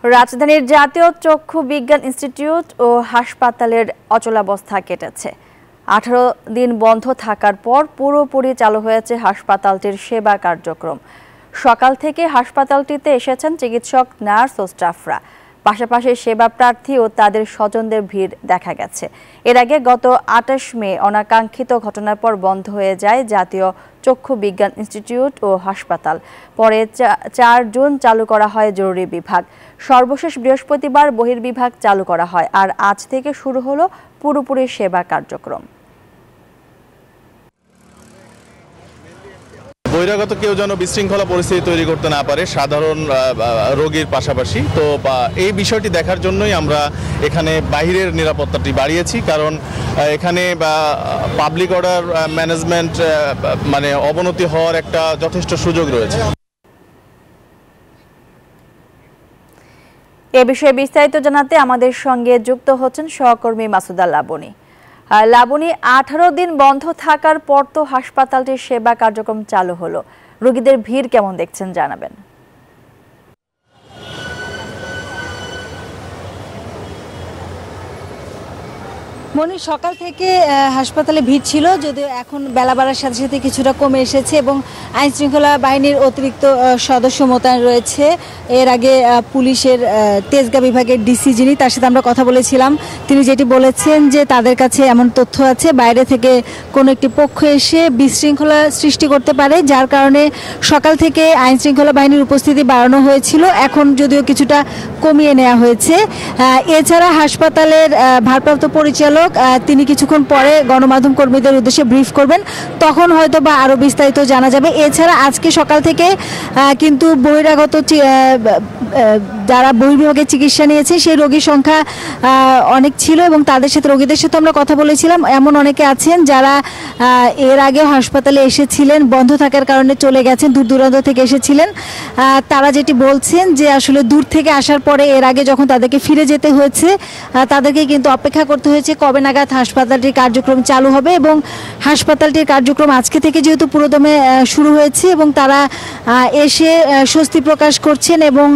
রাজধানীর জাতীয় চক্ষু বিজ্ঞান ইনস্টিটিউট ও হাসপাতালের অচলাবস্থা কেটেছে। 18 দিন বন্ধ থাকার পর পুরোপুরি চালু হয়েছে হাসপাতালটির সেবা কার্যক্রম। সকাল থেকে হাসপাতালটিতে এসেছেন চিকিৎসক, নার্স ও স্টাফরা। পাশাপাশি সেবা প্রার্থী ও তাদের স্বজনদের ভিড় দেখা গেছে। এর আগে গত 28 মে অনাকাঙ্ক্ষিত ঘটনার পর বন্ধ হয়ে যায় জাতীয় চক্ষু বিজ্ঞান ইনস্টিটিউট ও হাসপাতাল। পরে 4 জুন চালু করা হয় জরুরি বিভাগ। সর্বশেষ বৃহস্পতিবার বহির্বিভাগ চালু করা হয়, আর আজ থেকে শুরু হলো পুরোপুরি সেবা কার্যক্রম। বহিরাগত কেউ যেন বিশৃঙ্খলা পরিস্থিতি তৈরি করতে না পারে সাধারণ রোগীর পাশাপাশি। তো এই বিষয়টি দেখার জন্যই আমরা এখানে বাহিরের নিরাপত্তাটি বাড়িয়েছি, কারণ এখানে পাবলিক অর্ডার ম্যানেজমেন্ট অবনতি হওয়ার একটা যথেষ্ট সুযোগ রয়েছে। এ বিষয়ে বিস্তারিত জানাতে আমাদের সঙ্গে যুক্ত হচ্ছেন সহকর্মী মাসুদা লাবনী। লাবনী, 18 দিন বন্ধ থাকার পর তো হাসপাতালটির সেবা কার্যক্রম চালু হলো, রোগীদের ভিড় কেমন দেখছেন জানাবেন। মনি, সকাল থেকে হাসপাতালে ভিড় ছিল, যদিও এখন বেলা বাড়ার সাথে সাথে কিছুটা কমে এসেছে এবং আইন শৃঙ্খলা বাহিনীর অতিরিক্ত সদস্য মোতায়েন রয়েছে। এর আগে পুলিশের তেজগাঁ বিভাগের ডিসি যিনি, তার সাথে আমরা কথা বলেছিলাম। তিনি যেটি বলেছেন যে তাদের কাছে এমন তথ্য আছে বাইরে থেকে কোনো একটি পক্ষ এসে বিশৃঙ্খলা সৃষ্টি করতে পারে, যার কারণে সকাল থেকে আইন শৃঙ্খলা বাহিনীর উপস্থিতি বাড়ানো হয়েছিল। এখন যদিও কিছুটা কমিয়ে নেওয়া হয়েছে। এছাড়া হাসপাতালের ভারপ্রাপ্ত পরিচালক তিনি কিছুক্ষণ পরে গণমাধ্যম কর্মীদের উদ্দেশ্যে ব্রিফ করবেন, তখন হয়তো বা আরও বিস্তারিত জানা যাবে। এছাড়া আজকে সকাল থেকে কিন্তু বহিরাগত যারা বহির্বিভাগে চিকিৎসা নিয়েছে সেই রোগীর সংখ্যা অনেক ছিল এবং তাদের সাথে রোগীদের সাথে আমরা কথা বলেছিলাম। এমন অনেকে আছেন যারা এর আগেও হাসপাতালে এসেছিলেন, বন্ধ থাকার কারণে চলে গেছেন, দূর দূরান্ত থেকে এসেছিলেন। তারা যেটি বলছেন যে আসলে দূর থেকে আসার পরে এর আগে যখন তাদেরকে ফিরে যেতে হয়েছে, তাদেরকে কিন্তু অপেক্ষা করতে হয়েছে কবে নাগাদ হাসপাতালটির কার্যক্রম চালু হবে। এবং হাসপাতালটির কার্যক্রম আজকে থেকে যেহেতু পুরোদমে শুরু হয়েছে এবং তারা এসে স্বস্তি প্রকাশ করছেন এবং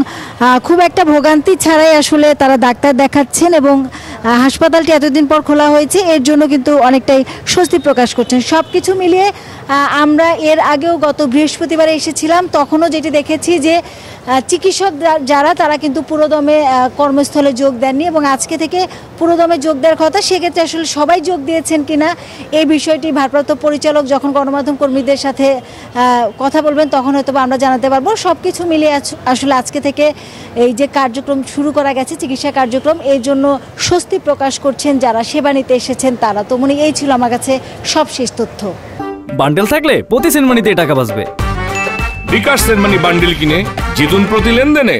খুব একটা ভোগান্তি ছাড়াই আসলে তারা ডাক্তার দেখাচ্ছেন এবং হাসপাতালটি এতদিন পর খোলা হয়েছে, এর জন্য কিন্তু অনেকটাই স্বস্তি প্রকাশ করছেন। সব কিছু মিলিয়ে আমরা এর আগেও গত বৃহস্পতিবারে এসেছিলাম, তখনও যেটি দেখেছি যে চিকিৎসক যারা তারা কিন্তু পুরোদমে কর্মস্থলে যোগ দেননি এবং আজকে থেকে পুরোদমে যোগ দেওয়ার কথা। সেক্ষেত্রে আসলে সবাই যোগ দিয়েছেন কিনা এই বিষয়টি ভারপ্রাপ্ত পরিচালক যখন গণমাধ্যম কর্মীদের সাথে কথা বলবেন তখন হয়তো আমরা জানাতে পারবো। সব কিছু মিলিয়ে আসলে আজকে থেকে এই যে কার্যক্রম শুরু করা গেছে, চিকিৎসা কার্যক্রম, এর জন্য স্বস্তি প্রকাশ করছেন যারা সেবা নিতে এসেছেন তারা। তো মনে এই ছিল আমার কাছে সবশেষ তথ্য। বান্ডেল থাকলে প্রতি সেনমানিতে টাকা বাঁচবে। বিকাশ সেনমানি বান্ডেল কিনে জিতুন প্রতি লেনদেনে।